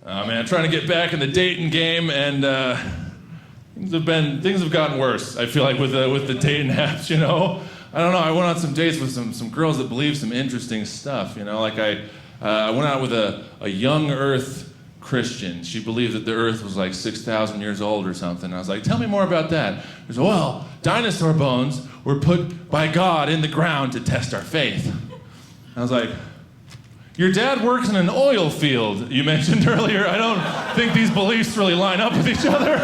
Man, trying to get back in the dating game, and things have gotten worse. I feel like with the dating apps, you know. I don't know. I went on some dates with some girls that believe some interesting stuff, you know. Like I went out with a young Earth Christian. She believed that the Earth was like 6,000 years old or something. I was like, tell me more about that. She said, well, dinosaur bones were put by God in the ground to test our faith. I was like, your dad works in an oil field, you mentioned earlier. I don't think these beliefs really line up with each other.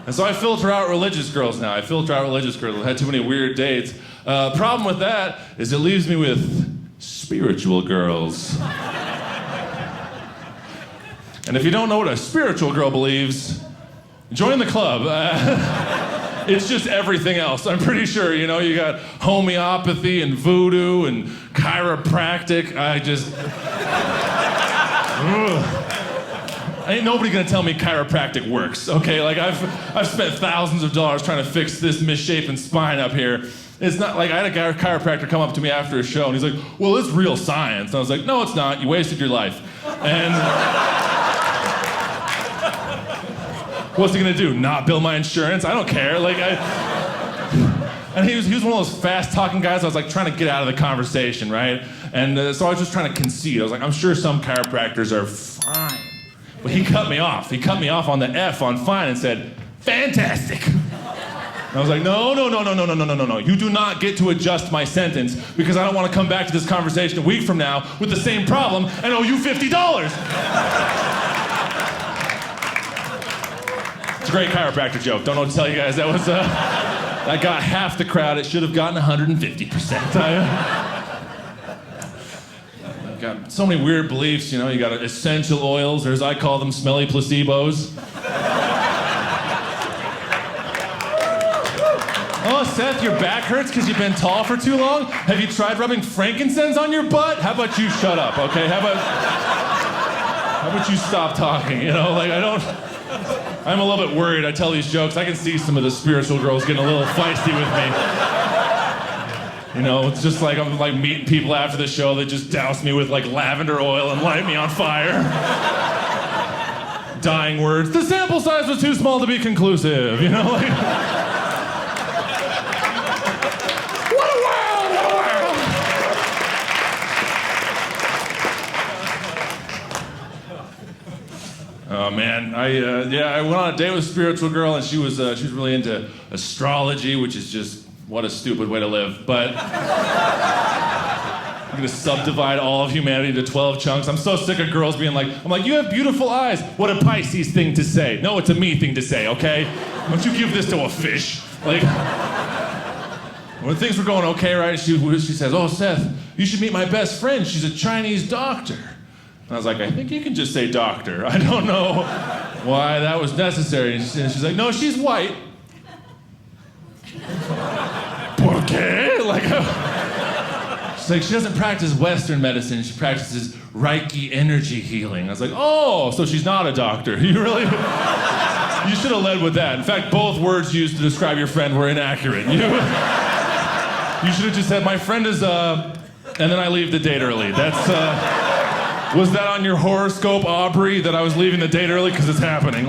And so I filter out religious girls now. I filter out religious girls. I've had too many weird dates. Problem with that is it leaves me with spiritual girls. And if you don't know what a spiritual girl believes, join the club. It's just everything else. I'm pretty sure, you know, you got homeopathy and voodoo and chiropractic. Ain't nobody gonna tell me chiropractic works, okay? Like I've spent thousands of dollars trying to fix this misshapen spine up here. It's not like I had a chiropractor come up to me after a show and he's like, well, it's real science. And I was like, no, it's not. You wasted your life. And what's he gonna do? Not bill my insurance? I don't care. And he was one of those fast-talking guys. I was like trying to get out of the conversation, right? And so I was just trying to concede. I was like, I'm sure some chiropractors are fine. But he cut me off. He cut me off on the F on fine and said, fantastic. And I was like, no. You do not get to adjust my sentence because I don't want to come back to this conversation a week from now with the same problem and owe you $50. It's a great chiropractor joke. Don't know what to tell you guys. That got half the crowd. It should have gotten 150%. Got so many weird beliefs, you know. You got essential oils, or as I call them, smelly placebos. Oh, Seth, your back hurts because you've been tall for too long? Have you tried rubbing frankincense on your butt? How about you shut up, okay? How about you stop talking, you know? Like, I'm a little bit worried. I tell these jokes. I can see some of the spiritual girls getting a little feisty with me. You know, it's just like I'm like meeting people after the show that just douse me with like lavender oil and light me on fire. Dying words. The sample size was too small to be conclusive, you know? Like, what a world! What a world! Oh man, I went on a date with a spiritual girl and she was really into astrology, which is just what a stupid way to live, but I'm gonna subdivide all of humanity into 12 chunks. I'm so sick of girls being like, you have beautiful eyes. What a Pisces thing to say. No, it's a me thing to say, okay? Don't you give this to a fish. Like, when things were going okay, right, she says, oh, Seth, you should meet my best friend. She's a Chinese doctor. And I was like, I think you can just say doctor. I don't know why that was necessary. And she's like, no, she's white. Okay, she's like, she doesn't practice Western medicine, she practices Reiki energy healing. I was like, oh, so she's not a doctor. You really, you should have led with that. In fact, both words used to describe your friend were inaccurate. You should have just said, my friend is, and then I leave the date early. That's, was that on your horoscope, Aubrey, that I was leaving the date early? Because it's happening.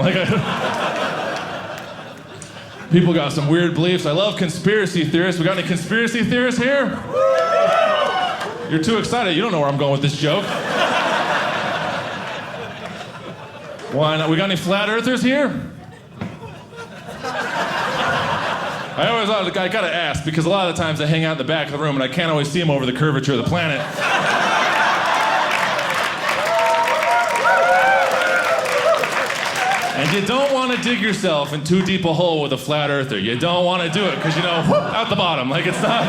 People got some weird beliefs. I love conspiracy theorists. We got any conspiracy theorists here? You're too excited. You don't know where I'm going with this joke. Why not? We got any flat earthers here? I always thought, I gotta ask, because a lot of the times I hang out in the back of the room and I can't always see them over the curvature of the planet. And you don't want to dig yourself in too deep a hole with a flat earther. You don't want to do it because, you know, whoop, out the bottom. Like, it's not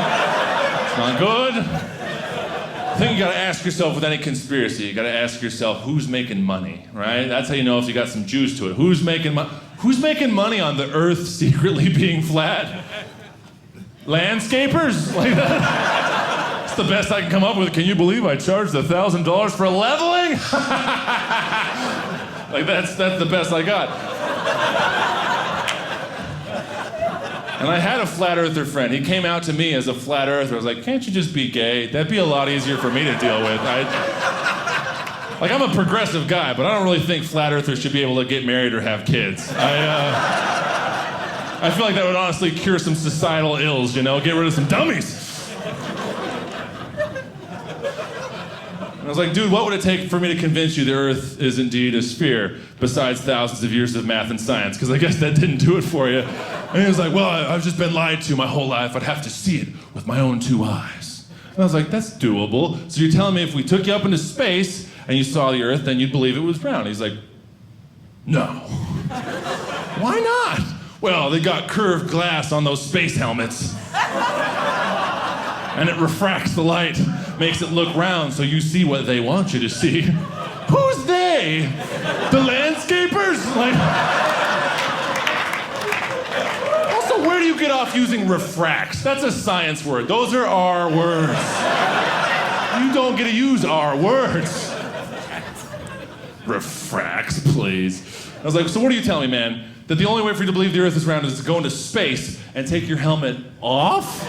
good. I think you got to ask yourself with any conspiracy, you got to ask yourself, who's making money, right? That's how you know if you got some juice to it. Who's making money on the earth secretly being flat? Landscapers? Like that? It's the best I can come up with. Can you believe I charged $1,000 for leveling? Like, that's the best I got. And I had a flat earther friend. He came out to me as a flat earther. I was like, can't you just be gay? That'd be a lot easier for me to deal with. Like, I'm a progressive guy, but I don't really think flat earthers should be able to get married or have kids. I feel like that would honestly cure some societal ills, you know? Get rid of some dummies. And I was like, dude, what would it take for me to convince you the Earth is indeed a sphere, besides thousands of years of math and science? Because I guess that didn't do it for you. And he was like, well, I've just been lied to my whole life. I'd have to see it with my own 2 eyes. And I was like, that's doable. So you're telling me if we took you up into space and you saw the Earth, then you'd believe it was round? He's like, no. Why not? Well, they got curved glass on those space helmets. And it refracts the light, makes it look round so you see what they want you to see. Who's they? The landscapers? Like... Also, where do you get off using refracts? That's a science word. Those are our words. You don't get to use our words. Refracts, please. I was like, so what are you telling me, man? That the only way for you to believe the Earth is round is to go into space and take your helmet off?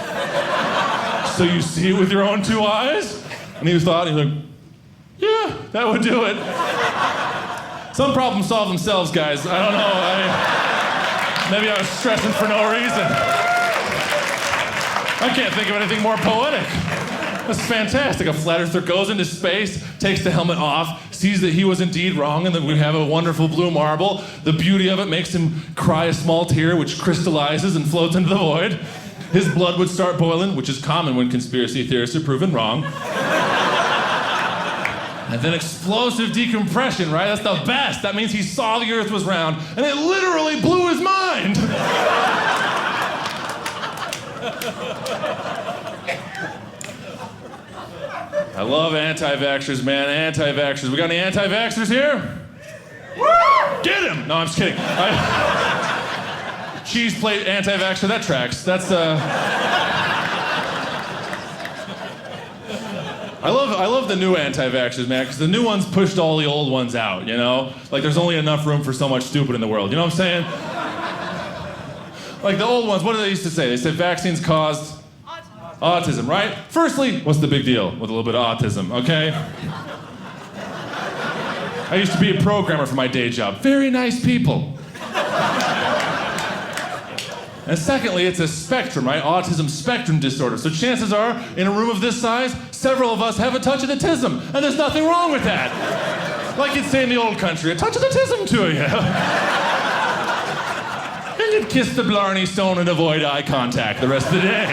So you see it with your own 2 eyes? And he was like, yeah, that would do it. Some problems solve themselves, guys. I don't know. Maybe I was stressing for no reason. I can't think of anything more poetic. That's fantastic. A flat earther goes into space, takes the helmet off, sees that he was indeed wrong, and then we have a wonderful blue marble. The beauty of it makes him cry a small tear, which crystallizes and floats into the void. His blood would start boiling, which is common when conspiracy theorists are proven wrong. And then explosive decompression, right? That's the best. That means he saw the Earth was round, and it literally blew his mind. I love anti-vaxxers, man. Anti-vaxxers. We got any anti-vaxxers here? Get him! No, I'm just kidding. Cheese plate anti-vaxxer, that tracks. That's I love the new anti-vaxxers, man, because the new ones pushed all the old ones out, you know? Like, there's only enough room for so much stupid in the world, you know what I'm saying? Like, the old ones, what did they used to say? They said vaccines caused autism, right? Firstly, what's the big deal with a little bit of autism, okay? I used to be a programmer for my day job. Very nice people. And secondly, it's a spectrum, right? Autism spectrum disorder. So chances are, in a room of this size, several of us have a touch of the tism, and there's nothing wrong with that. Like you'd say in the old country, a touch of the tism to you. And you'd kiss the Blarney Stone and avoid eye contact the rest of the day.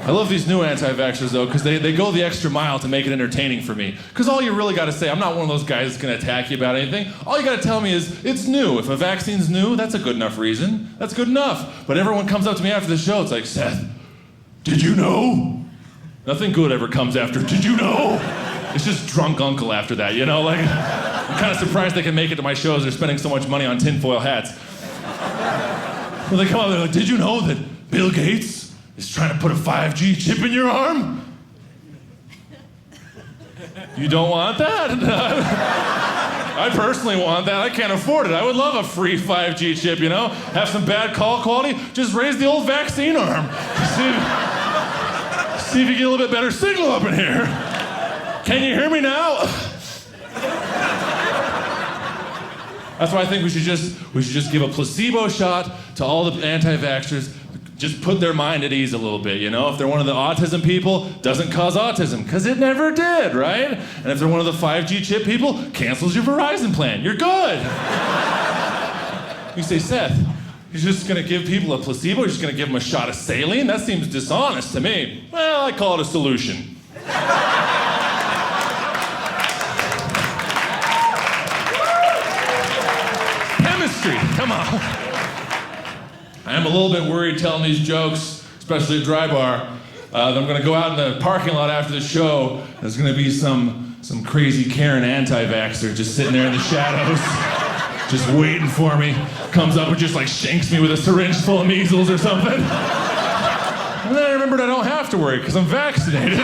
I love these new anti-vaxxers, though, because they go the extra mile to make it entertaining for me. Because all you really got to say, I'm not one of those guys that's going to attack you about anything. All you got to tell me is, it's new. If a vaccine's new, that's a good enough reason. That's good enough. But everyone comes up to me after the show, it's like, Seth, did you know? Nothing good ever comes after, did you know? It's just drunk uncle after that, you know? Like, I'm kind of surprised they can make it to my shows. They're spending so much money on tinfoil hats. When they come up, they're like, did you know that Bill Gates is trying to put a 5G chip in your arm? You don't want that? I personally want that. I can't afford it. I would love a free 5G chip, you know? Have some bad call quality, just raise the old vaccine arm. See if you get a little bit better signal up in here. Can you hear me now? That's why I think we should just give a placebo shot to all the anti-vaxxers. Just put their mind at ease a little bit, you know? If they're one of the autism people, doesn't cause autism, because it never did, right? And if they're one of the 5G chip people, cancels your Verizon plan. You're good. You say, Seth, you're just gonna give people a placebo? You're just gonna give them a shot of saline? That seems dishonest to me. Well, I call it a solution. Chemistry, come on. I am a little bit worried telling these jokes, especially at Dry Bar, that I'm gonna go out in the parking lot after the show. There's gonna be some crazy Karen anti-vaxxer just sitting there in the shadows, just waiting for me. Comes up and just like shanks me with a syringe full of measles or something. And then I remembered I don't have to worry because I'm vaccinated.